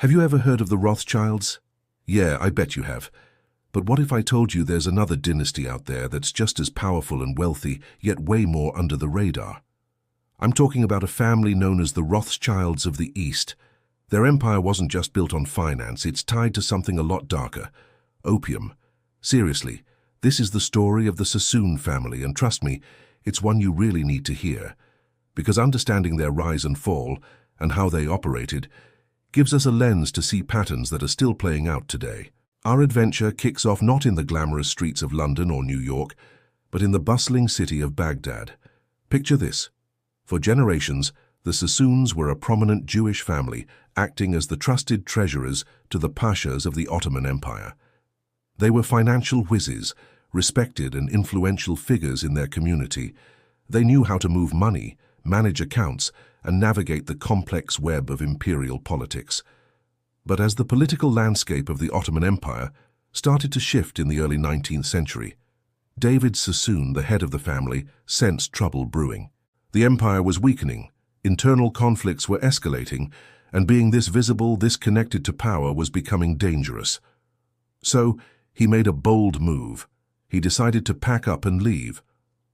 Have you ever heard of the Rothschilds? Yeah, I bet you have. But what if I told you there's another dynasty out there that's just as powerful and wealthy, yet way more under the radar? I'm talking about a family known as the Rothschilds of the East. Their empire wasn't just built on finance, it's tied to something a lot darker. Opium. Seriously, this is the story of the Sassoon family, and trust me, it's one you really need to hear. Because understanding their rise and fall, and how they operated, gives us a lens to see patterns that are still playing out today. Our adventure kicks off not in the glamorous streets of London or New York, but in the bustling city of Baghdad. Picture this. For generations, the Sassoons were a prominent Jewish family, acting as the trusted treasurers to the pashas of the Ottoman Empire. They were financial whizzes, respected and influential figures in their community. They knew how to move money, manage accounts, and navigate the complex web of imperial politics. But as the political landscape of the Ottoman Empire started to shift in the early 19th century, David Sassoon, the head of the family, sensed trouble brewing. The empire was weakening, internal conflicts were escalating, and being this visible, this connected to power was becoming dangerous. So, he made a bold move. He decided to pack up and leave.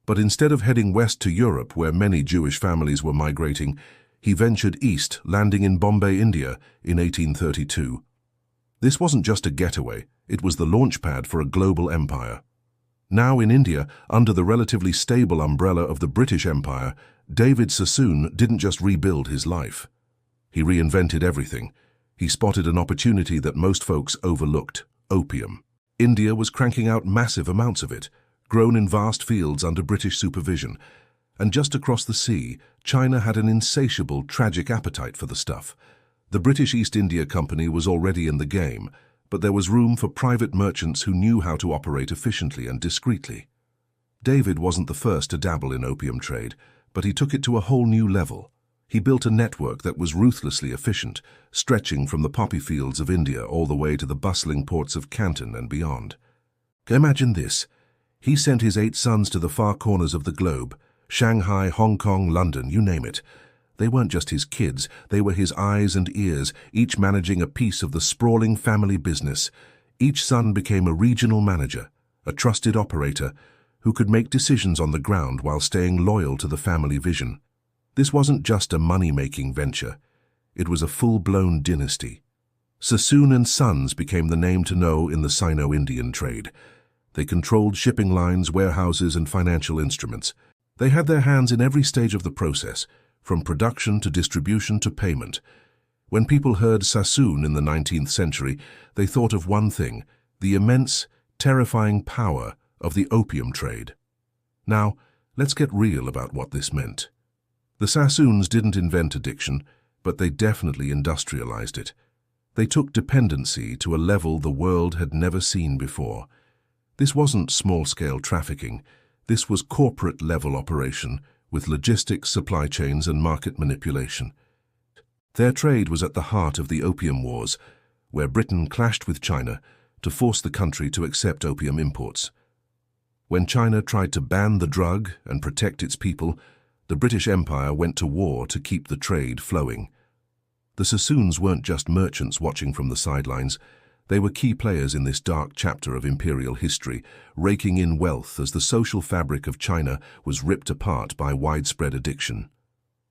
But instead of heading west to Europe, where many Jewish families were migrating, he ventured east, landing in Bombay, India, in 1832. This wasn't just a getaway, it was the launchpad for a global empire. Now in India, under the relatively stable umbrella of the British Empire, David Sassoon didn't just rebuild his life. He reinvented everything. He spotted an opportunity that most folks overlooked: opium. India was cranking out massive amounts of it, grown in vast fields under British supervision. And just across the sea, China had an insatiable, tragic appetite for the stuff. The British East India Company was already in the game, but there was room for private merchants who knew how to operate efficiently and discreetly. David wasn't the first to dabble in opium trade, but he took it to a whole new level. He built a network that was ruthlessly efficient, stretching from the poppy fields of India all the way to the bustling ports of Canton and beyond. Imagine this. He sent his 8 sons to the far corners of the globe: Shanghai, Hong Kong, London, you name it. They weren't just his kids, they were his eyes and ears, each managing a piece of the sprawling family business. Each son became a regional manager, a trusted operator, who could make decisions on the ground while staying loyal to the family vision. This wasn't just a money-making venture. It was a full-blown dynasty. Sassoon and Sons became the name to know in the Sino-Indian trade. They controlled shipping lines, warehouses, and financial instruments. They had their hands in every stage of the process, from production to distribution to payment. When people heard Sassoon in the 19th century, they thought of one thing: the immense, terrifying power of the opium trade. Now, let's get real about what this meant. The Sassoons didn't invent addiction, but they definitely industrialized it. They took dependency to a level the world had never seen before. This wasn't small-scale trafficking. This was corporate-level operation, with logistics, supply chains, and market manipulation. Their trade was at the heart of the Opium Wars, where Britain clashed with China to force the country to accept opium imports. When China tried to ban the drug and protect its people, the British Empire went to war to keep the trade flowing. The Sassoons weren't just merchants watching from the sidelines. They were key players in this dark chapter of imperial history, raking in wealth as the social fabric of China was ripped apart by widespread addiction.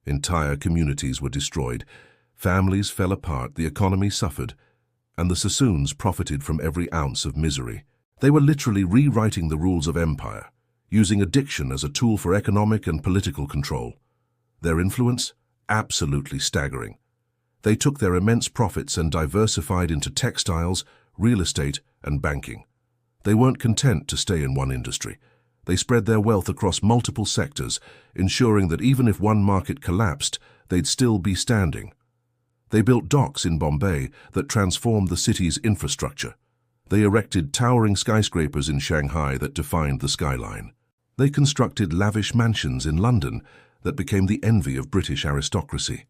Entire communities were destroyed, families fell apart, the economy suffered, and the Sassoons profited from every ounce of misery. They were literally rewriting the rules of empire, using addiction as a tool for economic and political control. Their influence? Absolutely staggering. They took their immense profits and diversified into textiles, real estate, and banking. They weren't content to stay in one industry. They spread their wealth across multiple sectors, ensuring that even if one market collapsed, they'd still be standing. They built docks in Bombay that transformed the city's infrastructure. They erected towering skyscrapers in Shanghai that defined the skyline. They constructed lavish mansions in London that became the envy of British aristocracy.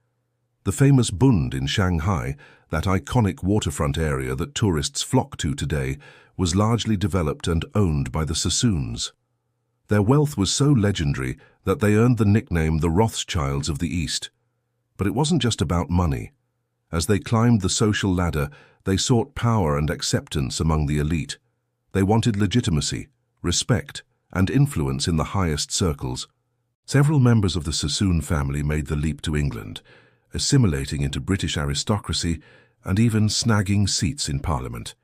The famous Bund in Shanghai, that iconic waterfront area that tourists flock to today, was largely developed and owned by the Sassoons. Their wealth was so legendary that they earned the nickname the Rothschilds of the East. But it wasn't just about money. As they climbed the social ladder, they sought power and acceptance among the elite. They wanted legitimacy, respect, and influence in the highest circles. Several members of the Sassoon family made the leap to England, assimilating into British aristocracy and even snagging seats in Parliament.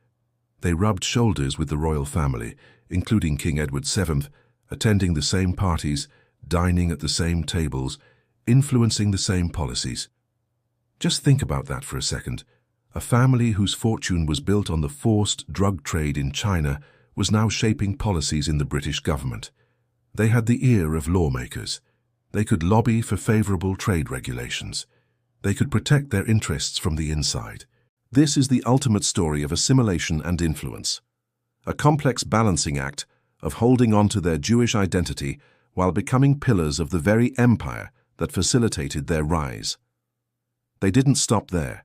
They rubbed shoulders with the royal family, including King Edward VII, attending the same parties, dining at the same tables, influencing the same policies. Just think about that for a second. A family whose fortune was built on the forced drug trade in China was now shaping policies in the British government. They had the ear of lawmakers. They could lobby for favorable trade regulations. They could protect their interests from the inside. This is the ultimate story of assimilation and influence. A complex balancing act of holding on to their Jewish identity while becoming pillars of the very empire that facilitated their rise. They didn't stop there.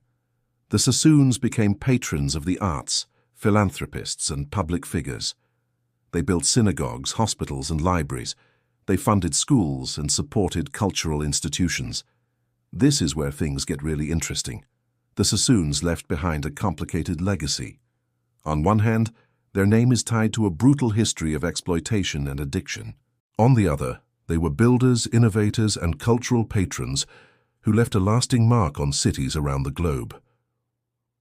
The Sassoons became patrons of the arts, philanthropists, and public figures. They built synagogues, hospitals, and libraries. They funded schools and supported cultural institutions. This is where things get really interesting. The Sassoons left behind a complicated legacy. On one hand, their name is tied to a brutal history of exploitation and addiction. On the other, they were builders, innovators, and cultural patrons who left a lasting mark on cities around the globe.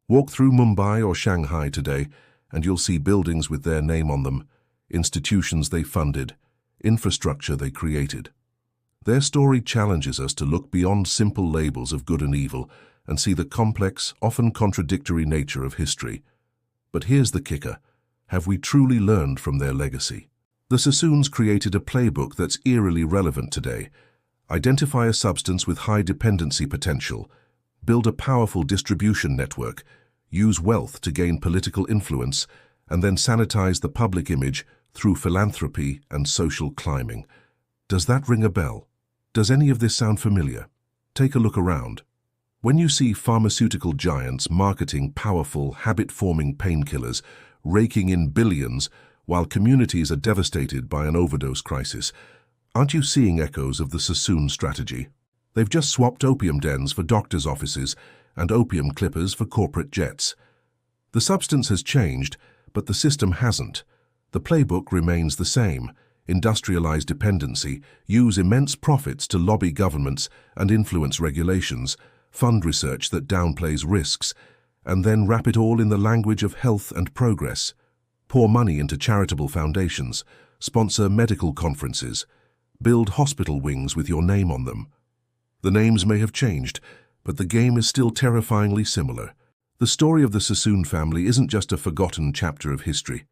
Walk through Mumbai or Shanghai today, and you'll see buildings with their name on them, institutions they funded, infrastructure they created. Their story challenges us to look beyond simple labels of good and evil and see the complex, often contradictory nature of history. But here's the kicker. Have we truly learned from their legacy? The Sassoons created a playbook that's eerily relevant today. Identify a substance with high dependency potential, build a powerful distribution network, use wealth to gain political influence, and then sanitize the public image through philanthropy and social climbing. Does that ring a bell? Does any of this sound familiar? Take a look around. When you see pharmaceutical giants marketing powerful, habit-forming painkillers, raking in billions, while communities are devastated by an overdose crisis, aren't you seeing echoes of the Sassoon strategy? They've just swapped opium dens for doctors' offices and opium clippers for corporate jets. The substance has changed, but the system hasn't. The playbook remains the same. Industrialized dependency, use immense profits to lobby governments and influence regulations, fund research that downplays risks, and then wrap it all in the language of health and progress. Pour money into charitable foundations, sponsor medical conferences, build hospital wings with your name on them. The names may have changed, but the game is still terrifyingly similar. The story of the Sassoon family isn't just a forgotten chapter of history.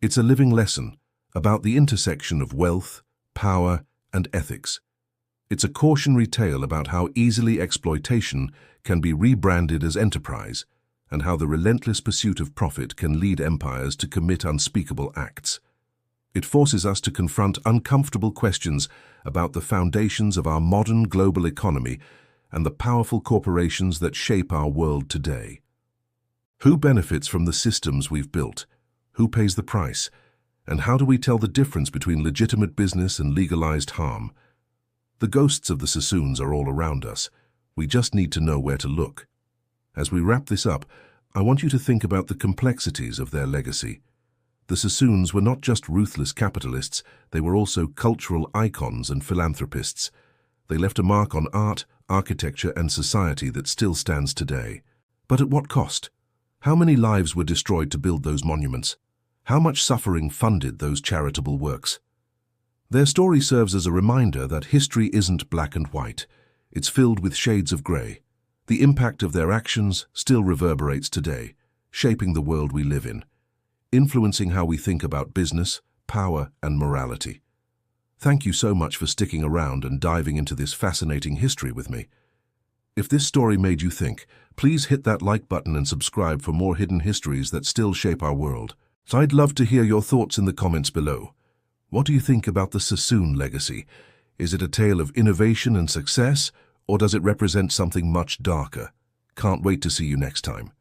It's a living lesson about the intersection of wealth, power, and ethics. It's a cautionary tale about how easily exploitation can be rebranded as enterprise, and how the relentless pursuit of profit can lead empires to commit unspeakable acts. It forces us to confront uncomfortable questions about the foundations of our modern global economy and the powerful corporations that shape our world today. Who benefits from the systems we've built? Who pays the price? And how do we tell the difference between legitimate business and legalized harm? The ghosts of the Sassoons are all around us. We just need to know where to look. As we wrap this up, I want you to think about the complexities of their legacy. The Sassoons were not just ruthless capitalists, they were also cultural icons and philanthropists. They left a mark on art, architecture, and society that still stands today. But at what cost? How many lives were destroyed to build those monuments? How much suffering funded those charitable works? Their story serves as a reminder that history isn't black and white. It's filled with shades of grey. The impact of their actions still reverberates today, shaping the world we live in, influencing how we think about business, power, and morality. Thank you so much for sticking around and diving into this fascinating history with me. If this story made you think, please hit that like button and subscribe for more hidden histories that still shape our world. So I'd love to hear your thoughts in the comments below. What do you think about the Sassoon legacy? Is it a tale of innovation and success, or does it represent something much darker? Can't wait to see you next time.